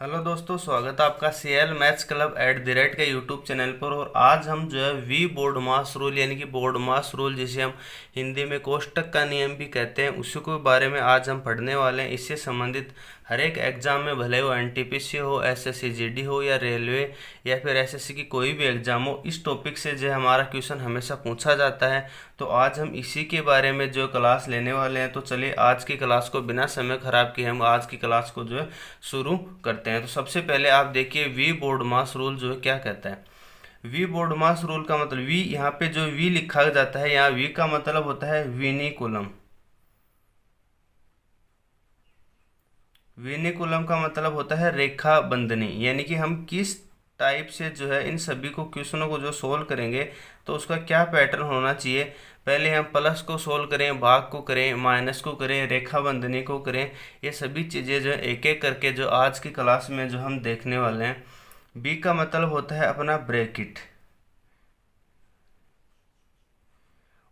Hello दोस्तों, स्वागत है आपका सीएल मैथ्स क्लब @ के यूट्यूब चैनल पर। और आज हम जो है वी बोर्ड मास रूल यानी कि बोर्ड मास रूल जिसे हम हिंदी में कोष्टक का नियम भी कहते हैं, उसी के बारे में आज हम पढ़ने वाले हैं। इससे संबंधित हर एक एग्जाम में, भले वो एनटीपीसी हो, एसएससी जीडी हो या रेलवे या फिर एसएससी की कोई भी एग्जाम हो, इस टॉपिक से जो हमारा क्वेश्चन हमेशा पूछा जाता है। तो आज हम इसी के बारे में जो क्लास लेने वाले हैं। तो चलिए आज की क्लास को बिना समय खराब किए हम आज की क्लास को जो है शुरू करते हैं। तो सबसे पहले आप देखिए वी बोर्ड मास रूल जो है क्या कहता है। वी बोर्ड मास रूल का मतलब, वी यहाँ पे जो वी लिखा जाता है, यहाँ वी का मतलब होता है विनिकुलम। विनिकुलम का मतलब होता है रेखा बंधनी, यानी कि हम किस टाइप से जो है इन सभी को क्वेश्चनों को जो सोल्व करेंगे तो उसका क्या पैटर्न होना चाहिए। पहले हम प्लस को सोल्व करें, भाग को करें, माइनस को करें, रेखा बंधनी को करें। ये सभी चीज़ें जो एक एक करके जो आज की क्लास में जो हम देखने वाले हैं। बी का मतलब होता है अपना ब्रैकेट,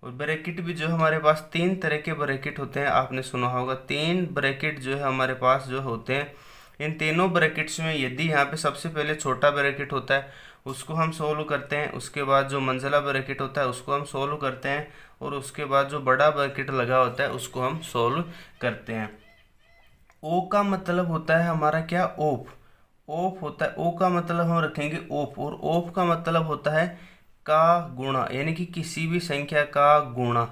और ब्रैकेट भी जो हमारे पास तीन तरह के ब्रैकेट होते हैं, आपने सुना होगा। तीन ब्रैकेट जो है हमारे पास जो होते हैं। इन तीनों ब्रैकेट्स में यदि यहाँ पे सबसे पहले छोटा ब्रैकेट होता है उसको हम सोल्व करते हैं, उसके बाद जो मंझला ब्रैकेट होता है उसको हम सोल्व करते हैं, और उसके बाद जो बड़ा ब्रैकेट लगा होता है उसको हम सोल्व करते हैं। ओ का मतलब होता है हमारा क्या, ओप। ओप होता है, ओ का मतलब हम रखेंगे ओप, और ओप का मतलब होता है का गुणा, यानी कि किसी भी संख्या का गुणा।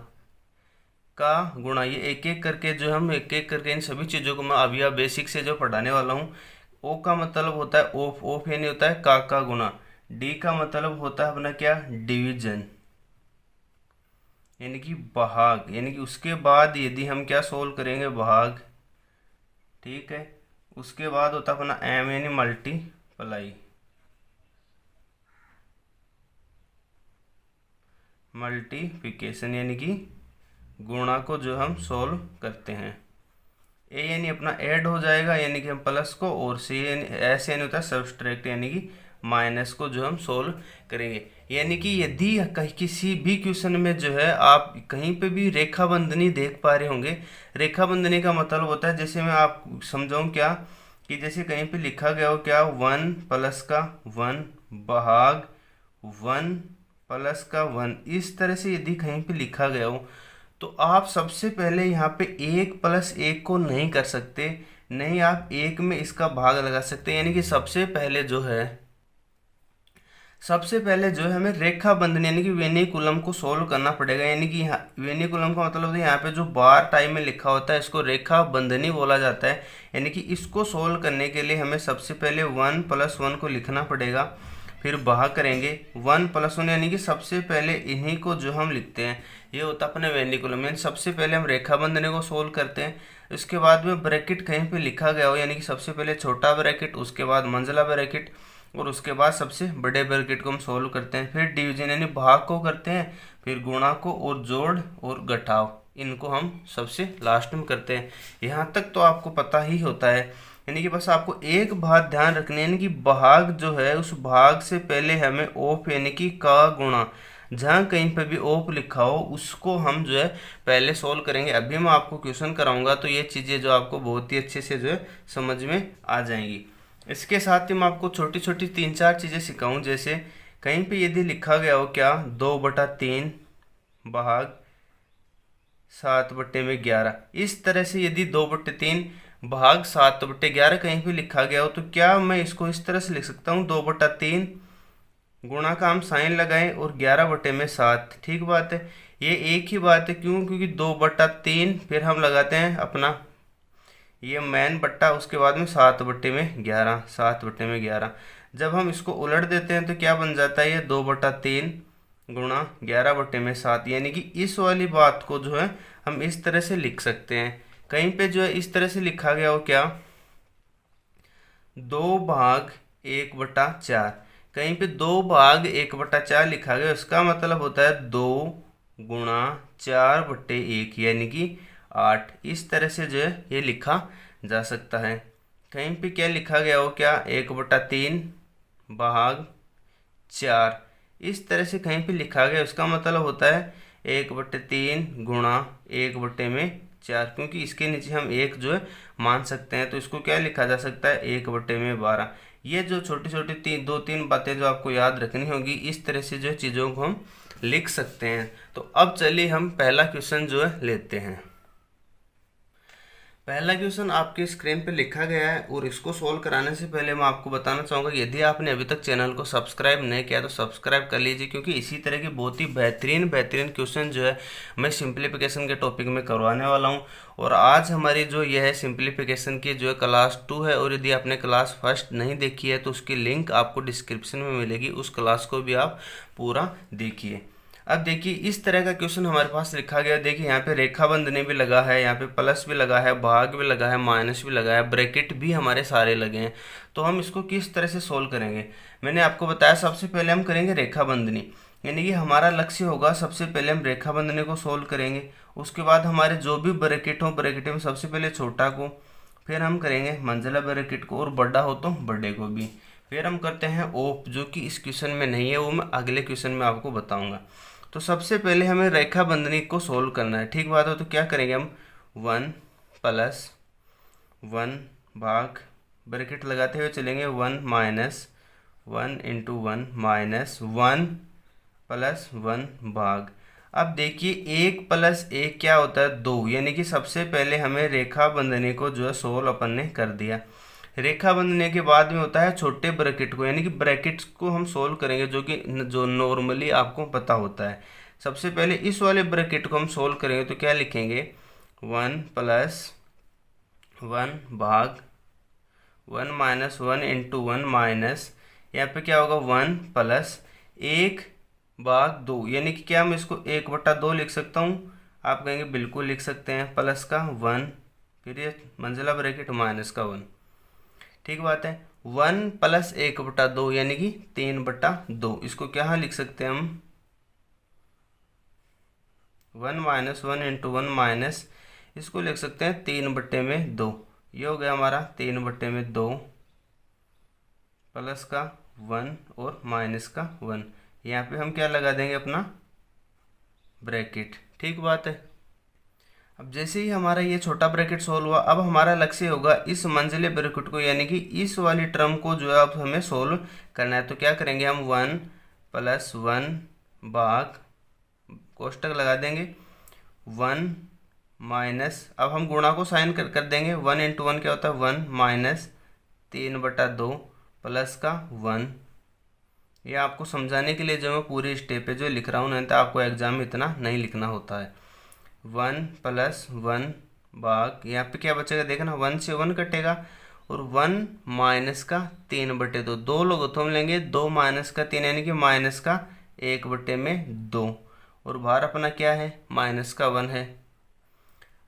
का गुणा, ये एक एक करके जो हम एक एक करके इन सभी चीज़ों को मैं अभी आप बेसिक से जो पढ़ाने वाला हूँ। ओ का मतलब होता है ओफ, ओफ यानी होता है का गुणा। डी का मतलब होता है अपना क्या, डिवीजन, यानी कि भाग, यानी कि उसके बाद यदि हम क्या सोल्व करेंगे, भाग। ठीक है। उसके बाद होता है अपना एम यानी मल्टीप्लाई, मल्टीप्लिकेशन यानी कि गुणा को जो हम सोल्व करते हैं। ए यानी अपना ऐड हो जाएगा, यानी कि हम प्लस को, और सी यानी एस यानी होता है सब्सट्रैक्ट, यानी कि माइनस को जो हम सोल्व करेंगे। यानी कि यदि कहीं किसी भी क्वेश्चन में जो है आप कहीं पे भी रेखा बंधनी देख पा रहे होंगे। रेखा बंधनी का मतलब होता है, जैसे मैं आप समझाऊं क्या, कि जैसे कहीं पे लिखा गया हो क्या, 1+1 भाग 1+1, इस तरह से यदि कहीं पे लिखा गया हो तो आप सबसे पहले यहाँ पे 1+1 को नहीं कर सकते, नहीं आप एक में इसका भाग लगा सकते। यानी कि सबसे पहले जो है हमें रेखा बंधनी यानी कि वेनिकुलम को सोल्व करना पड़ेगा। यानी कि यहाँ वेनिकुलम का मतलब है यहाँ पे जो बार टाइप में लिखा होता है इसको रेखा बंधनी बोला जाता है। यानी कि इसको सोल्व करने के लिए हमें सबसे पहले 1+1 को लिखना पड़ेगा, फिर भाग करेंगे 1+1, यानी कि सबसे पहले इन्हीं को जो हम लिखते हैं ये होता है अपने वेनिकुलम। यानी सबसे पहले हम रेखा बंधनी को सोल्व करते हैं, उसके बाद में ब्रैकेट कहीं पे लिखा गया हो, यानी कि सबसे पहले छोटा ब्रैकेट, उसके बाद मंझला ब्रैकेट, और उसके बाद सबसे बड़े ब्रैकेट को हम सोल्व करते हैं। फिर डिवीजन यानी भाग को करते हैं, फिर गुणा को, और जोड़ और घटाव, इनको हम सबसे लास्ट में करते हैं। यहाँ तक तो आपको पता ही होता है। यानी कि बस आपको एक बात ध्यान रखनी है, यानी कि भाग जो है उस भाग से पहले हमें ओप यानी कि का गुणा, जहाँ कहीं पे भी ओप लिखा हो उसको हम जो है पहले सोल्व करेंगे। अभी मैं आपको क्वेश्चन कराऊंगा तो ये चीज़ें जो आपको बहुत ही अच्छे से जो है समझ में आ जाएंगी। इसके साथ ही मैं आपको छोटी छोटी 3-4 चीज़ें सिखाऊं। जैसे कहीं पे यदि लिखा गया हो क्या, 2/3 भाग 7/11, इस तरह से यदि 2/3 भाग 7/11 कहीं पे लिखा गया हो तो क्या मैं इसको इस तरह से लिख सकता हूँ, 2/3 गुणा का हम साइन लगाएं और 11/7। ठीक बात है, ये एक ही बात है। क्यों, क्योंकि 2/3 फिर हम लगाते हैं अपना ये मैन बट्टा, उसके बाद में 7/11, 7/11। जब हम इसको उलट देते हैं तो क्या बन जाता है, ये 2/3 गुणा 11/7। यानी कि इस वाली बात को जो है हम इस तरह से लिख सकते हैं। कहीं पे जो है इस तरह से लिखा गया हो क्या, 2/1/4, कहीं पे 2/1/4 लिखा गया, इसका मतलब होता है 2×4/1, यानी कि 8। इस तरह से जो है ये लिखा जा सकता है। कहीं पे क्या लिखा गया हो क्या, 1/3 भाग 4, इस तरह से कहीं पे लिखा गया, उसका मतलब होता है 1/3 गुणा 1/4। 4, क्योंकि इसके नीचे हम 1 जो है मान सकते हैं, तो इसको क्या लिखा जा सकता है 1/12। ये जो छोटी छोटी 2-3 बातें जो आपको याद रखनी होगी, इस तरह से जो चीज़ों को हम लिख सकते हैं। तो अब चलिए हम पहला क्वेश्चन जो है लेते हैं। पहला क्वेश्चन आपके स्क्रीन पे लिखा गया है, और इसको सोल्व कराने से पहले मैं आपको बताना चाहूँगा, यदि आपने अभी तक चैनल को सब्सक्राइब नहीं किया तो सब्सक्राइब कर लीजिए, क्योंकि इसी तरह के बहुत ही बेहतरीन क्वेश्चन जो है मैं सिंप्लीफिकेशन के टॉपिक में करवाने वाला हूँ। और आज हमारी जो यह है सिंप्लीफिकेशन की जो है क्लास 2 है, और यदि आपने क्लास फर्स्ट नहीं देखी है तो उसकी लिंक आपको डिस्क्रिप्शन में मिलेगी, उस क्लास को भी आप पूरा देखिए। अब देखिए इस तरह का क्वेश्चन हमारे पास लिखा गया। देखिए यहाँ पे रेखा बंधनी भी लगा है, यहाँ पे प्लस भी लगा है, भाग भी लगा है, माइनस भी लगा है, ब्रैकेट भी हमारे सारे लगे हैं। तो हम इसको किस तरह से सोल्व करेंगे, मैंने आपको बताया सबसे पहले हम करेंगे रेखा बंधनी, यानी कि हमारा लक्ष्य होगा सबसे पहले हम रेखा बंधनी को सोल्व करेंगे। उसके बाद हमारे जो भी ब्रैकेट हो, ब्रैकेट में सबसे पहले छोटा को, फिर हम करेंगे मंझला ब्रैकेट को, और बड़ा हो तो बड़े को भी, फिर हम करते हैं ओप, जो कि इस क्वेश्चन में नहीं है, वो मैं अगले क्वेश्चन में आपको बताऊंगा। तो सबसे पहले हमें रेखा बंधनी को सोल्व करना है, ठीक बात हो। तो क्या करेंगे हम 1 + 1 भाग, ब्रैकेट लगाते हुए चलेंगे 1 - 1 × 1 - 1 + 1 भाग। अब देखिए 1 + 1 क्या होता है 2, यानी कि सबसे पहले हमें रेखा बंधनी को जो है सोल्व अपन ने कर दिया। रेखा बंधने के बाद में होता है छोटे ब्रैकेट को, यानी कि ब्रैकेट्स को हम सोल्व करेंगे, जो नॉर्मली आपको पता होता है। सबसे पहले इस वाले ब्रैकेट को हम सोल्व करेंगे, तो क्या लिखेंगे 1 + 1 भाग 1 - 1 × 1 माइनस, यहाँ पे क्या होगा 1 + 1 भाग 2, यानी कि क्या मैं इसको 1/2 लिख सकता हूँ। आप कहेंगे बिल्कुल लिख सकते हैं, प्लस का 1, फिर ये मंझला ब्रैकेट माइनस का 1, ठीक बात है। 1 + 1/2 यानी कि 3/2, इसको क्या लिख सकते हैं हम 1 - 1 × 1 माइनस, इसको लिख सकते हैं 3/2। ये हो गया हमारा 3/2 प्लस का 1 और माइनस का 1। यहाँ पे हम क्या लगा देंगे अपना ब्रैकेट, ठीक बात है। अब जैसे ही हमारा ये छोटा ब्रैकेट सोल्व हुआ, अब हमारा लक्ष्य होगा इस मंझले ब्रैकेट को, यानी कि इस वाली टर्म को जो है अब हमें सोल्व करना है। तो क्या करेंगे हम 1 + 1 भाग, कोष्टक लगा देंगे 1 माइनस, अब हम गुणा को साइन कर देंगे, 1 × 1 क्या होता है 1 माइनस 3/2 प्लस का 1। ये आपको समझाने के लिए जो मैं पूरी स्टेप पे जो लिख रहा हूँ, नहीं तो आपको एग्जाम में इतना नहीं लिखना होता है। 1 + 1 भाग, यहाँ पे क्या बचेगा देखना, 1 से 1 कटेगा, और 1 माइनस का 3/2, 2 लोग हम लेंगे, 2 माइनस का 3 यानी कि माइनस का 1/2, और बाहर अपना क्या है माइनस का 1 है।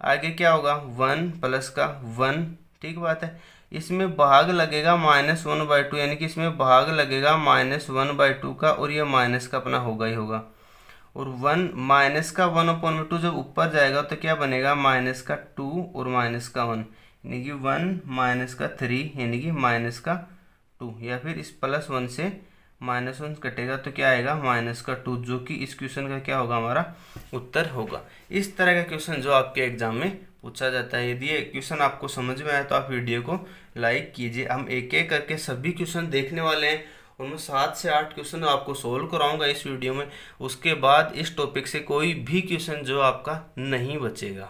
आगे क्या होगा 1 प्लस का 1, ठीक बात है। इसमें भाग लगेगा -1/2, यानी कि इसमें भाग लगेगा -1/2 का, और ये माइनस का अपना होगा ही होगा। और 1 माइनस का 1/2 जब ऊपर जाएगा तो क्या बनेगा माइनस का 2 और माइनस का 1, यानी कि 1 माइनस का 3 यानी कि माइनस का 2, या फिर इस +1 से -1 कटेगा तो क्या आएगा माइनस का 2, जो कि इस क्वेश्चन का क्या होगा हमारा उत्तर होगा। इस तरह का क्वेश्चन जो आपके एग्जाम में पूछा जाता है। यदि ये क्वेश्चन आपको समझ में आया तो आप वीडियो को लाइक कीजिए। हम एक एक करके सभी क्वेश्चन देखने वाले हैं, उनमें 7 से 8 क्वेश्चन आपको सोल्व कराऊंगा इस वीडियो में। उसके बाद इस टॉपिक से कोई भी क्वेश्चन जो आपका नहीं बचेगा।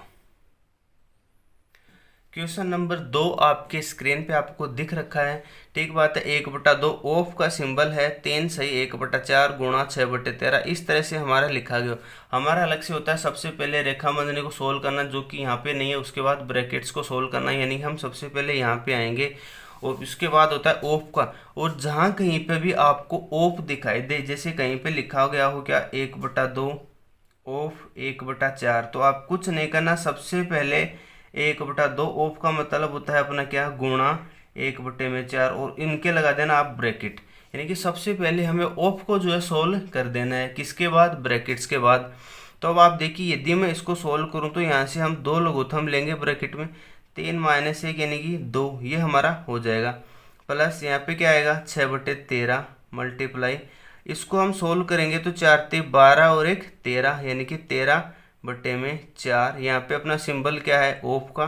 क्वेश्चन नंबर 2 आपके स्क्रीन पे आपको दिख रखा है, ठीक बात है। 1/2 ऑफ का सिंबल है, 3 सही 1/4 गुणा 6/13, इस तरह से हमारा लिखा गया। हमारा लक्ष्य होता है सबसे पहले रेखा बंधनी को सोल्व करना, जो कि यहाँ पे नहीं है। उसके बाद ब्रैकेट्स को सोल्व करना, यानी हम सबसे पहले यहाँ पे आएंगे, और उसके बाद होता है ऑफ का। और जहाँ कहीं पे भी आपको ऑफ दिखाई दे, जैसे कहीं पे लिखा गया हो क्या 1/2 ऑफ 1/4, तो आप कुछ नहीं करना, सबसे पहले 1/2 ऑफ का मतलब होता है अपना क्या गुणा 1/4, और इनके लगा देना आप ब्रैकेट। यानी कि सबसे पहले हमें ऑफ को जो है सोल्व कर देना है, किसके बाद ब्रैकेट्स के बाद। तो अब आप देखिए यदि मैं इसको सोल्व करूं तो यहाँ से हम 2 लोगोथम लेंगे ब्रैकेट में, 3 - 1 यानी कि 2, ये हमारा हो जाएगा। प्लस यहाँ पे क्या आएगा 6/13 मल्टीप्लाई, इसको हम सोल्व करेंगे तो 4 × 3 = 12 और 1 = 13, यानी कि 13 बटे में 4, यहाँ पे अपना सिंबल क्या है ऑफ का,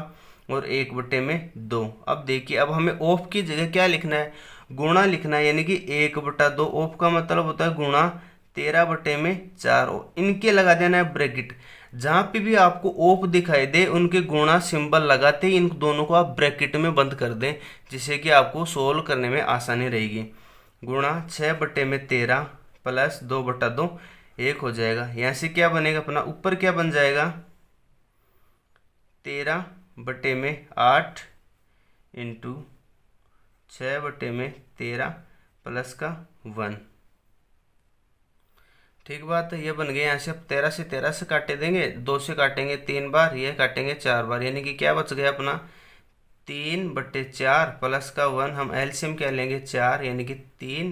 और 1 बटे में 2। अब देखिए अब हमें ऑफ की जगह क्या लिखना है, गुणा लिखना है, यानी कि 1/2। ऑफ का मतलब होता है गुणा 13 बटे में 4। इनके लगा देना है ब्रैकेट। जहाँ पे भी आपको ऑफ दिखाई दे उनके गुणा सिंबल लगाते ही इन दोनों को आप ब्रैकेट में बंद कर दें, जिससे कि आपको सोल्व करने में आसानी रहेगी। गुणा 6 बटे में 13 प्लस 2/2 1 हो जाएगा। यहाँ से क्या बनेगा अपना, ऊपर क्या बन जाएगा 13 बटे में 8 इंटू 6 बटे में 13 प्लस का 1। ठीक बात है, ये बन गया। यहाँ से अब 13 से काटे देंगे, 2 से काटेंगे 3 बार, ये काटेंगे 4 बार, यानी कि क्या बच गया अपना 3/4 प्लस का 1। हम एलसीएम क्या लेंगे 4, यानी कि 3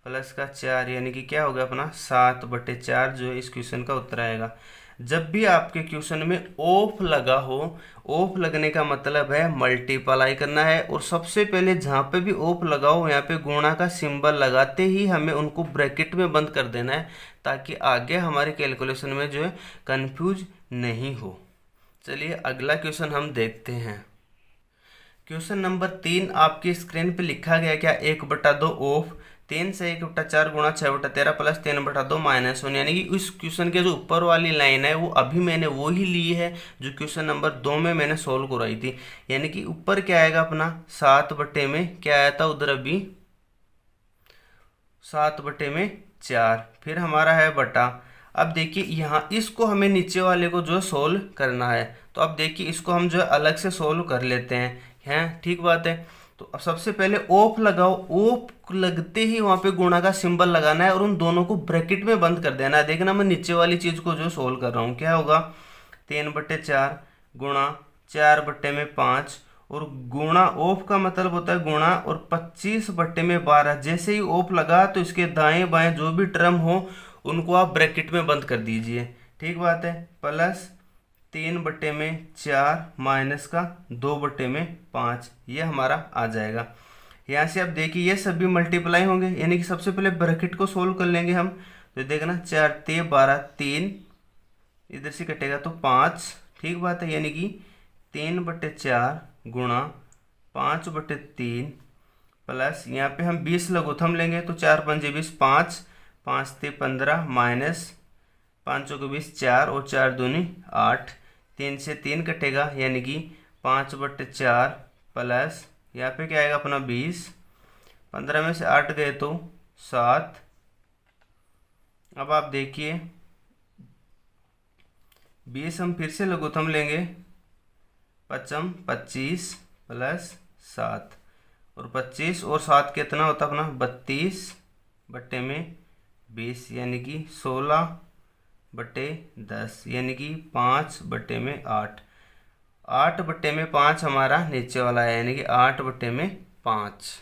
प्लस का 4, यानी कि क्या होगा अपना 7/4 जो है इस क्वेश्चन का उत्तर आएगा। जब भी आपके क्वेश्चन में ऑफ लगा हो, ऑफ लगने का मतलब है मल्टीप्लाई करना है, और सबसे पहले जहाँ पे भी ऑफ लगा हो यहाँ पे गुणा का सिंबल लगाते ही हमें उनको ब्रैकेट में बंद कर देना है, ताकि आगे हमारे कैलकुलेशन में जो है कंफ्यूज नहीं हो। चलिए अगला क्वेश्चन हम देखते हैं। क्वेश्चन नंबर 3 आपकी स्क्रीन पे लिखा गया क्या 1/2 ऑफ 3 से 1/4 गुणा 6/13 प्लस 3/2 -1, यानी कि उस क्वेश्चन के जो ऊपर वाली लाइन है वो अभी मैंने वो ही ली है जो क्वेश्चन नंबर 2 में मैंने सोल्व कराई थी। यानी कि ऊपर क्या आएगा अपना 7 बटे में क्या आया था उधर अभी 7 बटे में 4, फिर हमारा है बटा। अब देखिए यहाँ इसको हमें नीचे वाले को जो सोल्व करना है, तो अब देखिए इसको हम जो है अलग से सोल्व कर लेते हैं, ठीक बात है। तो अब सबसे पहले ऑफ लगाओ, ऑफ लगते ही वहां पे गुणा का सिंबल लगाना है और उन दोनों को ब्रैकेट में बंद कर देना है। देखना मैं नीचे वाली चीज को जो सोल्व कर रहा हूँ, क्या होगा 3/4 गुणा 4 बटे में 5, और गुणा ऑफ का मतलब होता है गुणा, और 25 बटे में 12। जैसे ही ऑफ लगा तो इसके दाएं बाएं जो भी टर्म हो उनको आप ब्रैकेट में बंद कर दीजिए, ठीक बात है। प्लस 3 बटे में 4 माइनस का 2 बटे में 5, ये हमारा आ जाएगा। यहाँ से अब देखिए ये सभी मल्टीप्लाई होंगे, यानी कि सबसे पहले ब्रैकेट को सोल्व कर लेंगे हम। तो देखना 4 ते 12, 3 इधर से कटेगा तो 5, ठीक बात है। यानी कि 3/4 गुणा 5/3 प्लस यहाँ पे हम 20 लघुत्तम लेंगे तो 4 पंजे 20, 5 5 ते 15 माइनस 5 को 20 4 और 4 दूनी 8, 3 से 3 कटेगा, यानी कि 5/4 प्लस यहाँ पे क्या आएगा अपना 20, 15 में से 8 गए तो 7। अब आप देखिए 20 हम फिर से लघुत्तम लेंगे, 5 25 प्लस 7, और 25 और 7 कितना होता अपना 32 बटे में 20, यानी कि 16/10, यानी कि 5 बटे में 8। 8 बटे में 5 हमारा नीचे वाला है, यानी कि 8 बटे में 5।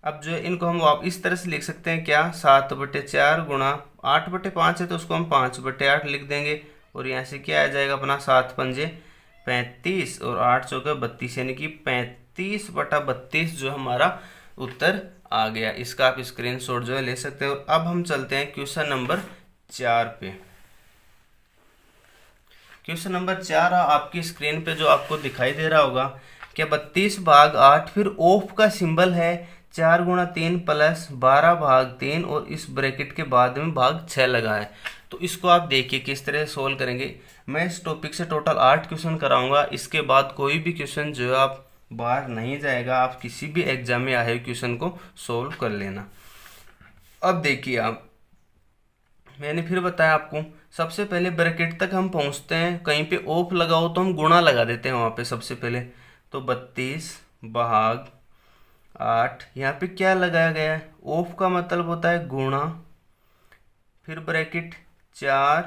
अब जो है इनको हम आप इस तरह से लिख सकते हैं क्या 7/4 गुणा 8/5 है तो उसको हम 5/8 लिख देंगे, और यहाँ से क्या आ जाएगा अपना 7 पंजे 35 और 8 चौके 32, यानी कि 35/32 जो हमारा उत्तर आ गया। इसका आप स्क्रीनशॉट जो है ले सकते हैं। और अब हम चलते हैं क्वेश्चन नंबर 4 पे। क्वेश्चन नंबर 4 आपकी स्क्रीन पे जो आपको दिखाई दे रहा होगा क्या 32/8, फिर ऑफ का सिंबल है 4 गुणा 3 प्लस 12/3, और इस ब्रैकेट के बाद में भाग 6 लगा है। तो इसको आप देखिए किस तरह से सोल्व करेंगे। मैं इस टॉपिक से टोटल 8 क्वेश्चन कराऊंगा, इसके बाद कोई भी क्वेश्चन जो है आप बाहर नहीं जाएगा, आप किसी भी एग्जाम में आए क्वेश्चन को सोल्व कर लेना। अब देखिए आप, मैंने फिर बताया आपको सबसे पहले ब्रैकेट तक हम पहुंचते हैं, कहीं पे ऑफ लगा हो तो हम गुणा लगा देते हैं वहां पे सबसे पहले। तो 32/8, यहाँ पे क्या लगाया गया है ऑफ का मतलब होता है गुणा, फिर ब्रैकेट 4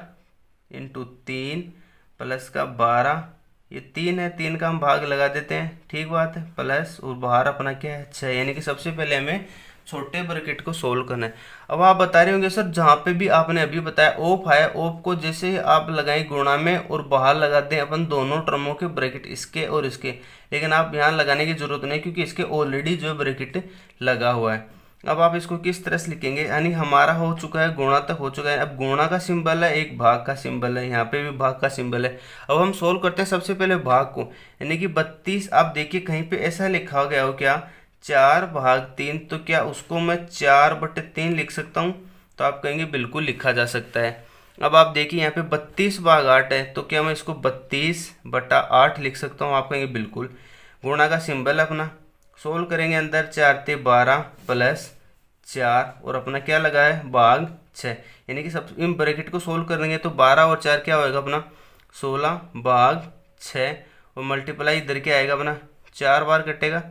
× 3 प्लस का 12, ये 3 है, 3 का हम भाग लगा देते हैं, ठीक बात है। प्लस और बाहर अपना क्या है 6, यानी कि सबसे पहले हमें छोटे ब्रैकेट को सोल्व करना है। अब आप बता रहे होंगे सर जहाँ पे भी आपने अभी बताया ऑफ है, ऑफ को जैसे ही आप लगाएं गुणा में और बाहर लगा दें अपन दोनों टर्मों के ब्रैकेट, इसके और इसके, लेकिन आप यहाँ लगाने की जरूरत नहीं क्योंकि इसके ऑलरेडी जो ब्रैकेट लगा हुआ है। अब आप इसको किस तरह से लिखेंगे, यानी हमारा हो चुका है, गुणा तक हो चुका है, अब गुणा का सिंबल है, एक भाग का सिंबल है, यहाँ पे भी भाग का सिंबल है। अब हम सोल्व करते हैं सबसे पहले भाग को, यानी कि 32। आप देखिए कहीं पे ऐसा लिखा गया हो क्या 4/3, तो क्या उसको मैं 4/3 लिख सकता हूँ? तो आप कहेंगे बिल्कुल लिखा जा सकता है। अब आप देखिए यहाँ पे 32/8 है, तो क्या मैं इसको 32/8 लिख सकता हूँ? आप कहेंगे बिल्कुल। गुणा का सिंबल अपना सोल्व करेंगे, अंदर 4×3=12 प्लस 4 और अपना क्या लगा है भाग 6, यानी कि सब इन ब्रैकेट को सोल्व कर देंगे तो 12 और 4 क्या होएगा अपना 16/6 और मल्टीप्लाई इधर क्या आएगा अपना 4 बार कटेगा,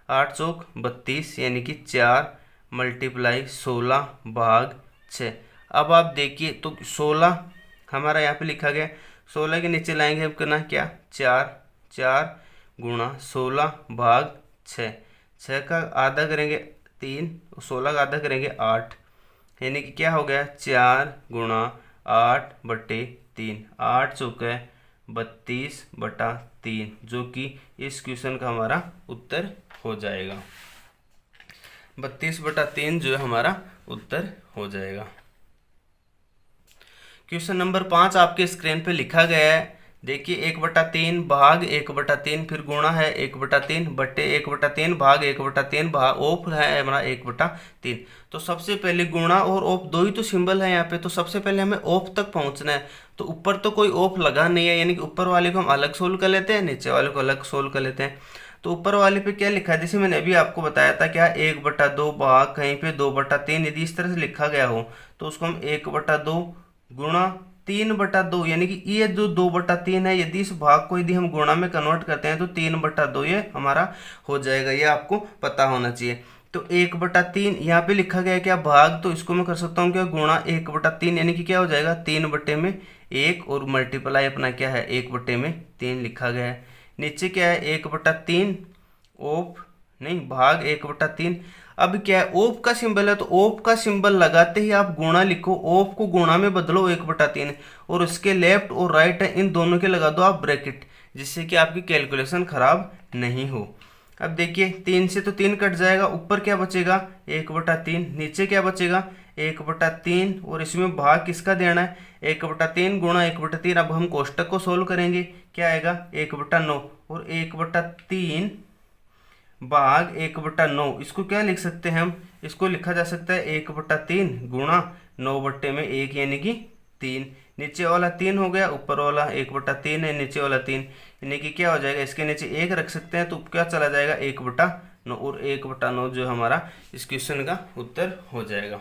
8 चौक 32, यानी कि 4 × 16/6। अब आप देखिए तो 16 हमारा यहाँ पे लिखा गया, 16 के नीचे लाएंगे हम करना क्या 4 गुणा 16/6, 6 का आधा करेंगे 3, 16 का आधा करेंगे 8, यानी कि क्या हो गया 4 × 8/3, 8 चौके 32/3, जो कि इस क्वेश्चन का हमारा उत्तर हो जाएगा। 32/3 जो है हमारा उत्तर हो जाएगा। क्वेश्चन नंबर 5 आपके स्क्रीन पे लिखा गया है, देखिए 1/3 भाग 1/3, फिर गुणा है 1/3 बटे 1/3 भाग 1/3 भाग ओप है हमारा 1/3। तो सबसे पहले गुणा और ओप दो ही तो सिंबल है यहाँ पे, तो सबसे पहले हमें ओप तक पहुंचना है। तो ऊपर तो कोई ओप लगा नहीं है, यानी कि ऊपर वाले को हम अलग सोल्व कर लेते हैं, नीचे वाले को अलग सोल्व कर लेते हैं। तो ऊपर वाले पे क्या लिखा है, जैसे मैंने अभी आपको बताया था क्या 1/2 भाग कहीं पे 2/3, यदि इस तरह से लिखा गया हो तो उसको हम 1/2 गुणा 3/2, यानी कि ये जो 2/3 है, यदि इस भाग को यदि हम गुणा में कन्वर्ट करते हैं तो 3/2 ये हमारा हो जाएगा, ये आपको पता होना चाहिए। तो 1/3 यहाँ पे लिखा गया है क्या भाग, तो इसको मैं कर सकता हूँ क्या गुणा 1/3, यानी कि क्या हो जाएगा 3/1 और मल्टीप्लाई अपना क्या है 1/3 लिखा गया है। नीचे क्या है 1/3 ओप नहीं भाग 1/3। अब क्या है ओप का सिंबल है, तो ओप का सिंबल लगाते ही आप गुणा लिखो, ओप को गुणा में बदलो 1/3 और उसके लेफ्ट और राइट है इन दोनों के लगा दो आप ब्रैकेट, जिससे कि आपकी कैलकुलेशन खराब नहीं हो। अब देखिए 3 से तो 3 कट जाएगा, ऊपर क्या बचेगा 1/3, नीचे क्या बचेगा 1/3 और इसमें भाग किसका देना है 1/3 गुणा 1/3। अब हम कोष्टक को सोल्व करेंगे, क्या आएगा 1/9 और 1/3 भाग 1/9, इसको क्या लिख सकते हैं हम, इसको लिखा जा सकता है 1/3 गुणा 9/1, यानी कि 3। नीचे वाला 3 हो गया, ऊपर वाला 1/3 है, नीचे वाला 3, यानी कि क्या हो जाएगा इसके नीचे 1 रख सकते हैं तो क्या चला जाएगा 1/9 और 1/9 जो हमारा इस क्वेश्चन का उत्तर हो जाएगा।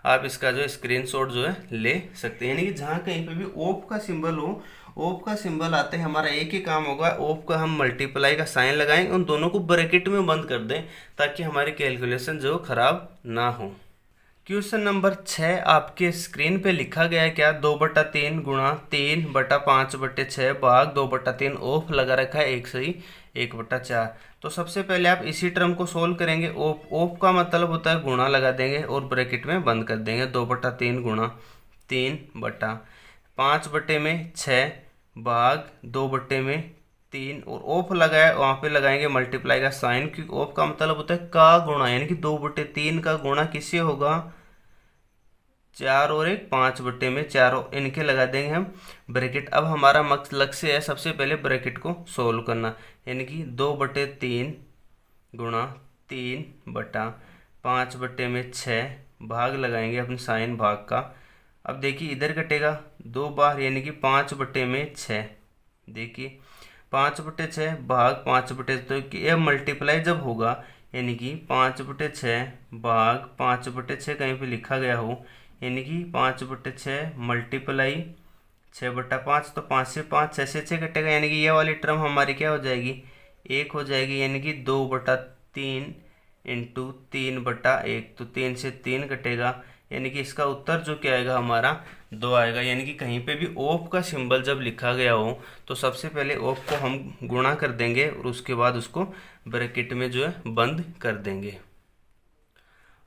आप इसका जो स्क्रीनशॉट जो है ले सकते हैं, यानी कि जहाँ कहीं पे भी ओप का सिंबल हो, ओप का सिंबल आते हैं हमारा एक ही काम होगा, ओप का हम मल्टीप्लाई का साइन लगाएं, उन दोनों को ब्रैकेट में बंद कर दें ताकि हमारी कैलकुलेशन जो खराब ना हो। क्वेश्चन नंबर 6 आपके स्क्रीन पे लिखा गया है क्या 2/3 गुणा 3/5/6 भाग 2/3 ओफ लगा रखा है 1 सही 1/4। तो सबसे पहले आप इसी टर्म को सोल्व करेंगे, ओफ का मतलब होता है गुणा लगा देंगे और ब्रैकेट में बंद कर देंगे। 2/3 गुणा 3/5/6 भाग 2/3 और ओफ लगाया वहाँ पे लगाएंगे मल्टीप्लाई का साइन, क्योंकि ओफ का मतलब होता है का गुणा, यानी कि 2/3 का गुणा किससे होगा 4 और 1 5/4 इनके लगा देंगे हम ब्रैकेट। अब हमारा लक्ष्य है सबसे पहले ब्रैकेट को सोल्व करना, यानी कि 2/3 गुणा 3/5/6 भाग लगाएंगे अपने साइन भाग का। अब देखिए इधर कटेगा 2 बार, यानी कि 5/6, देखिए 5/6 भाग 5/6, तो यह मल्टीप्लाई जब होगा यानी कि 5/6 भाग 5/6 कहीं पे लिखा गया हो, यानी कि 5/6 मल्टीप्लाई 6/5, तो 5 से 5 6 से 6 कटेगा, यानी कि यह वाली टर्म हमारी क्या हो जाएगी 1 हो जाएगी, यानी कि 2/3 इंटू 3/1, तो 3 से 3 कटेगा, यानी कि इसका उत्तर जो क्या आएगा हमारा 2 आएगा। यानी कि कहीं पे भी ओप का सिंबल जब लिखा गया हो तो सबसे पहले ओप को हम गुणा कर देंगे और उसके बाद उसको ब्रैकेट में जो है बंद कर देंगे।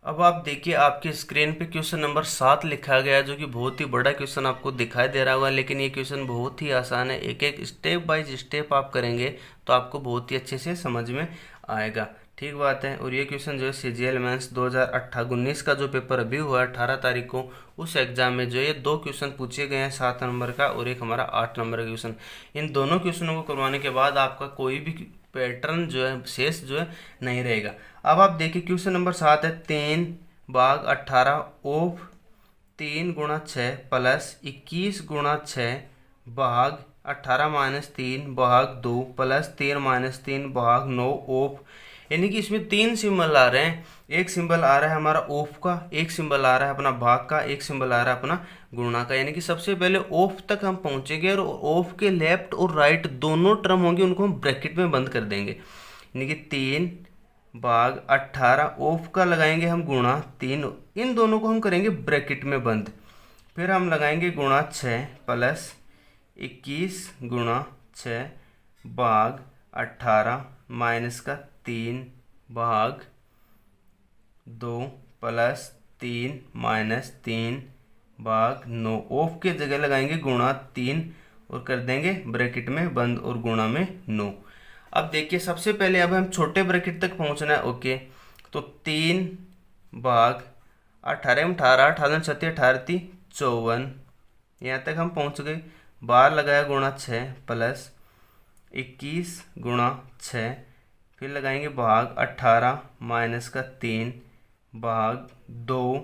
अब आप देखिए आपके स्क्रीन पे क्वेश्चन नंबर 7 लिखा गया है, जो कि बहुत ही बड़ा क्वेश्चन आपको दिखाई दे रहा होगा, लेकिन ये क्वेश्चन बहुत ही आसान है। एक एक स्टेप बाय स्टेप आप करेंगे तो आपको बहुत ही अच्छे से समझ में आएगा। ठीक बात है। और ये क्वेश्चन जो है CGL मेंस 2018-19 का जो पेपर अभी हुआ है 18 तारीख को, उस एग्जाम में जो है 2 क्वेश्चन पूछे गए हैं 7 नंबर का और एक हमारा 8 नंबर का क्वेश्चन। इन दोनों क्वेश्चनों को करवाने के बाद आपका कोई भी पैटर्न जो है शेष जो है नहीं रहेगा। अब आप देखिए क्वेश्चन नंबर 7 है 3/18 ऑफ 3 × 6 प्लस 21/6/18-3/2 प्लस 3-3/9 ऑफ, यानी कि इसमें 3 सिंबल आ रहे हैं। एक सिंबल आ रहा है हमारा ऑफ का, एक सिंबल आ रहा है अपना भाग का, एक सिंबल आ रहा है अपना गुणा का। यानी कि सबसे पहले ऑफ तक हम पहुंचेंगे और ऑफ के लेफ्ट और राइट दोनों टर्म होंगे उनको हम ब्रैकेट में बंद कर देंगे। यानी कि 3/18 ऑफ का लगाएंगे हम गुणा 3, इन दोनों को हम करेंगे ब्रैकेट में बंद। फिर हम लगाएंगे गुणा 6 प्लस 21/6/18 माइनस का 3/2 प्लस 3-3/9 ऑफ के जगह लगाएंगे गुणा 3 और कर देंगे ब्रैकेट में बंद और गुणा में 9। अब देखिए सबसे पहले अब हम छोटे ब्रैकेट तक पहुंचना है। ओके, तो 3/18 18 18 36 18 54, यहाँ तक हम पहुंच गए। बार लगाया गुणा 6 प्लस 21/6, फिर लगाएंगे भाग 18 माइनस का 3/2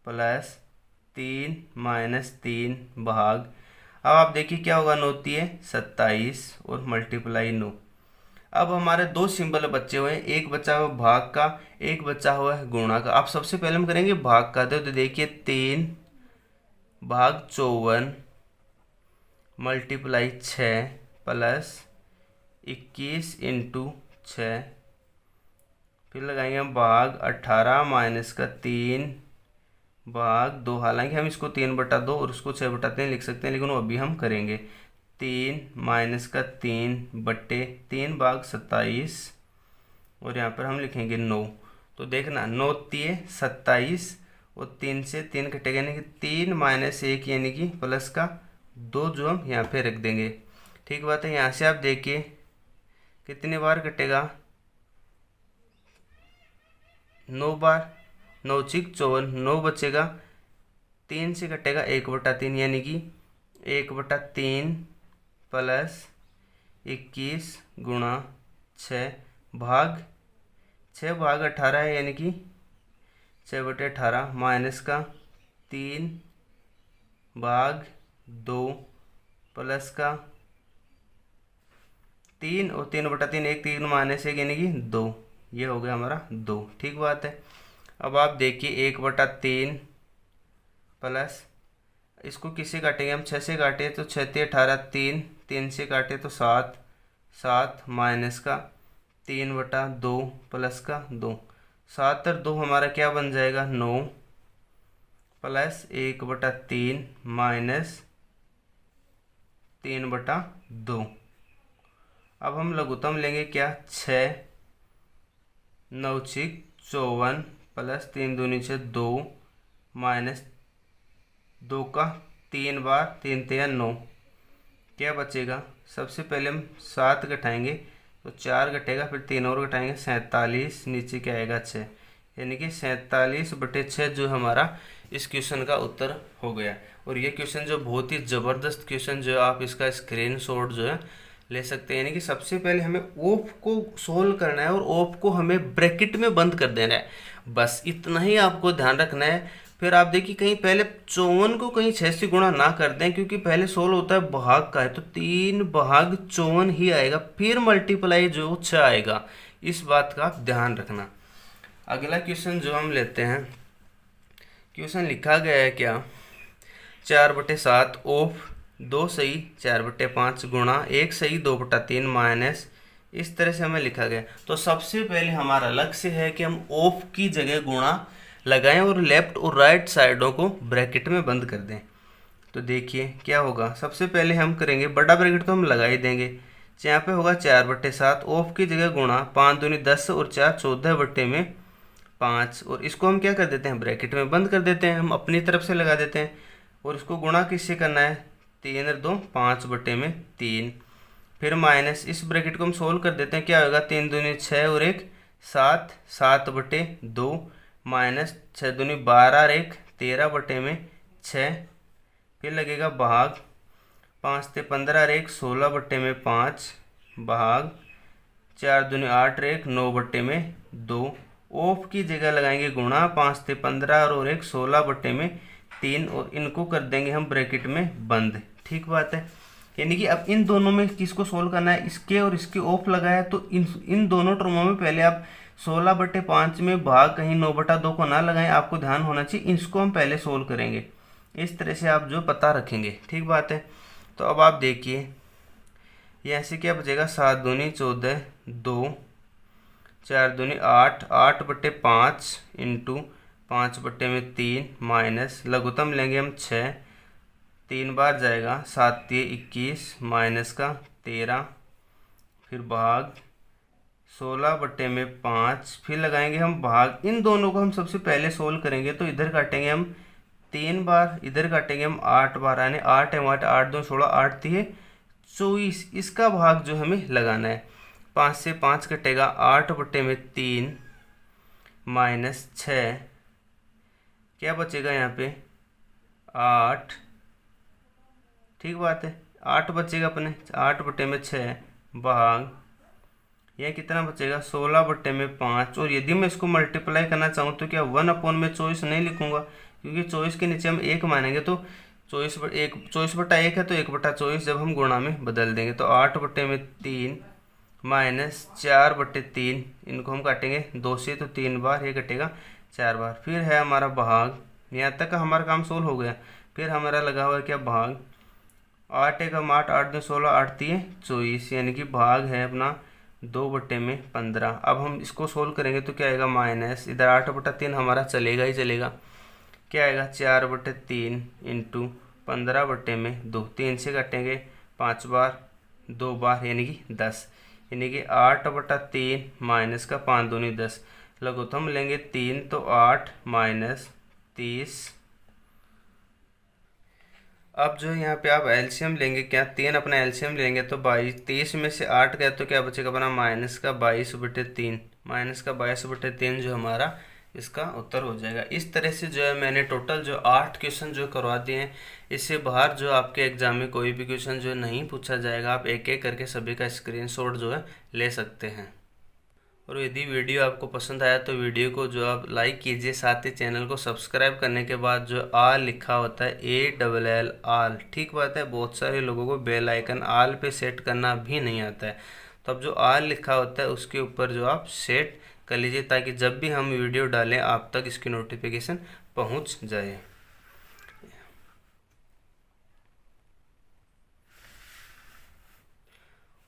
प्लस 3-3/। अब आप देखिए क्या होगा, 9 × 27 और मल्टीप्लाई 9। अब हमारे 2 सिंबल बचे हुए हैं, एक बचा हुआ भाग का, एक बचा हुआ है गुणा का। अब सबसे पहले हम करेंगे भाग का, तो देखिए 3/54 मल्टीप्लाई 6 प्लस 21 × 6, फिर लगाएंगे हम भाग 18 माइनस का 3/2। हालांकि हम इसको 3/2 और उसको 6/3 लिख सकते हैं, लेकिन वो अभी हम करेंगे 3 माइनस का 3/3 और यहाँ पर हम लिखेंगे 9। तो देखना 9 × 27 और 3 से 3 कटेगा, यानी कि 3 - 1 यानी कि प्लस का 2 जो हम यहाँ पे रख देंगे। ठीक बात है। यहाँ से आप देखिए कितने बार कटेगा, 9 बार, 9 × 6 = 54, 9 बचेगा, 3 से कटेगा 1/3 यानी कि 1/3 प्लस 21 × 6 भाग 6/18 है, यानी कि 6/18 माइनस का 3/2 प्लस का 3 और 3/3 1 3 - 1 यानी कि 2, ये हो गया हमारा 2। ठीक बात है। अब आप देखिए 1/3 प्लस, इसको किससे काटेंगे हम, 6 से काटे तो 6 × 18 3, 3 से काटे तो 7 7 माइनस का 3/2 प्लस का 2, 7 और 2 हमारा क्या बन जाएगा 9 प्लस 1/3 माइनस 3/2। अब हम लघुत्तम लेंगे क्या, 6 9 × 6 = 54 प्लस 3 दूनी 6 2 माइनस 2 का 3 बार 3 × 9, क्या बचेगा। सबसे पहले हम 7 घटाएंगे तो 4 घटेगा, फिर 3 और घटाएंगे 47, नीचे क्या आएगा 6, यानी कि 47/6 जो हमारा इस क्वेश्चन का उत्तर हो गया। और ये क्वेश्चन जो बहुत ही ज़बरदस्त क्वेश्चन जो है, आप इसका स्क्रीनशॉट जो है ले सकते हैं। यानी कि सबसे पहले हमें ऑफ को सोल्व करना है और ऑफ को हमें ब्रैकेट में बंद कर देना है, बस इतना ही आपको ध्यान रखना है। फिर आप देखिए कहीं पहले 54 को कहीं 6 से गुणा ना कर दें, क्योंकि पहले सोल्व होता है भाग का है, तो 3/54 ही आएगा, फिर मल्टीप्लाई जो 6 आएगा। इस बात का आप ध्यान रखना। अगला क्वेश्चन जो हम लेते हैं, क्वेश्चन लिखा गया है क्या, 4/7 ऑफ 2 सही 4/5 गुणा 1 सही 2/3 माइनस, इस तरह से हमें लिखा गया। तो सबसे पहले हमारा लक्ष्य है कि हम ऑफ की जगह गुणा लगाएं और लेफ्ट और राइट साइडों को ब्रैकेट में बंद कर दें। तो देखिए क्या होगा, सबसे पहले हम करेंगे बड़ा ब्रैकेट तो हम लगा ही देंगे, यहाँ पे होगा 4/7 ऑफ की जगह गुणा 5 दूनी 10 और 4 14/5, और इसको हम क्या कर देते हैं ब्रैकेट में बंद कर देते हैं, हम अपनी तरफ से लगा देते हैं। और इसको गुणा किससे करना है, 3 और 2 5/3, फिर माइनस, इस ब्रैकेट को हम सोल्व कर देते हैं, क्या होगा 3 दूनी 6 और 1 7 7/2 माइनस 6 दूनी 12 और 1 13/6, फिर लगेगा भाग 5 ते 15 और 1 16/5 भाग 4 दूनी 8 और 1 9/2। ऑफ की जगह लगाएंगे गुणा 5 ते 15 और 1 16/3 और इनको कर देंगे हम ब्रैकेट में बंद। ठीक बात है। यानी कि अब इन दोनों में किसको सोल्व करना है, इसके और इसके ऑफ लगाया तो इन दोनों टर्मों में पहले आप 16/5 में भाग कहीं 9/2 को ना लगाएं, आपको ध्यान होना चाहिए। इसको हम पहले सोल्व करेंगे, इस तरह से आप जो पता रखेंगे। ठीक बात है। तो अब आप देखिए ये ऐसे क्या बचेगा, 7 दूनी 14 2 4 दूनी 8 8/5 इंटू 5/3 माइनस लघुत्तम लेंगे हम 6, 3 बार जाएगा 7 3 21 माइनस का 13, फिर भाग 16/5, फिर लगाएंगे हम भाग। इन दोनों को हम सबसे पहले सोल्व करेंगे तो इधर काटेंगे हम 3 बार, इधर काटेंगे हम 8 बार, यानी 8 है 8 8 2 16 8 3 24। इसका भाग जो हमें लगाना है, 5 से 5 कटेगा 8/3 माइनस 6, क्या बचेगा यहाँ पे 8। ठीक बात है, 8 बचेगा अपने 8/6 भाग यह कितना बचेगा 16/5। और यदि मैं इसको मल्टीप्लाई करना चाहूँ तो क्या 1/24 नहीं लिखूंगा, क्योंकि 24 के नीचे हम 1 मानेंगे तो 24/1 है तो 1/24 जब हम गुणा में बदल देंगे तो 8/3 माइनस 4/3, इनको हम काटेंगे 2 से तो 3 बार, ये कटेगा 4 बार। फिर है हमारा भाग, यहाँ तक का हमारा काम सोल्व हो गया। फिर हमारा लगा हुआ है क्या भाग 8 1 8 8 2 16 8 3 24, यानी कि भाग है अपना 2/15। अब हम इसको सोल्व करेंगे तो क्या आएगा माइनस, इधर 8/3 हमारा चलेगा ही चलेगा, क्या आएगा 4/3 इंटू 15/2, 3 से काटेंगे 5 बार 2 बार यानी कि 10, यानी कि 8/3 माइनस का 5 दूनी 10, लघुत्तम लेंगे 3 तो 8 माइनस 30। अब जो है यहाँ पे आप एलसीएम लेंगे, क्या 3 अपना एलसीएम लेंगे तो 22, 30 में से 8 गया तो क्या बचेगा अपना माइनस का 22/3, माइनस का 22/3 जो हमारा इसका उत्तर हो जाएगा। इस तरह से जो है मैंने टोटल जो 8 क्वेश्चन जो करवा दिए हैं। इससे बाहर जो आपके एग्जाम में कोई भी क्वेश्चन जो नहीं पूछा जाएगा, आप एक एक करके सभी का स्क्रीनशॉट जो है ले सकते हैं। और यदि वीडियो आपको पसंद आया तो वीडियो को जो आप लाइक कीजिए, साथ ही चैनल को सब्सक्राइब करने के बाद जो आल लिखा होता है ALL आल, ठीक बात है, बहुत सारे लोगों को बेल आइकन आल पे सेट करना भी नहीं आता है, तो अब जो आल लिखा होता है उसके ऊपर जो आप सेट कर लीजिए ताकि जब भी हम वीडियो डालें आप तक इसकी नोटिफिकेशन पहुंच जाए।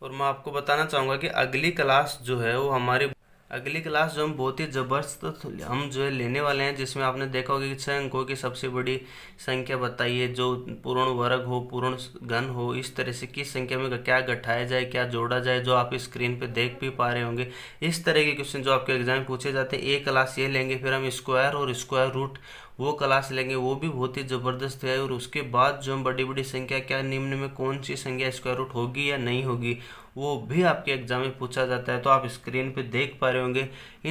और मैं आपको बताना चाहूँगा कि अगली क्लास जो है वो अगली क्लास जो हम बहुत ही ज़बरदस्त हम जो है लेने वाले हैं, जिसमें आपने देखा होगा कि 6 अंकों की सबसे बड़ी संख्या बताइए जो पूर्ण वर्ग हो, पूर्ण घन हो, इस तरह से किस संख्या में क्या घटाया जाए, क्या जोड़ा जाए, जो आप स्क्रीन पे देख भी पा रहे होंगे। इस तरह के क्वेश्चन जो आपके एग्जाम में पूछे जाते हैं, एक क्लास ये लेंगे, फिर हम स्क्वायर और स्क्वायर रूट वो क्लास लेंगे, वो भी बहुत ही ज़बरदस्त है। और उसके बाद जो हम बड़ी बड़ी संख्या, क्या निम्न में कौन सी संख्या स्क्वायर रूट होगी या नहीं होगी, वो भी आपके एग्जाम में पूछा जाता है, तो आप स्क्रीन पे देख पा रहे होंगे। इन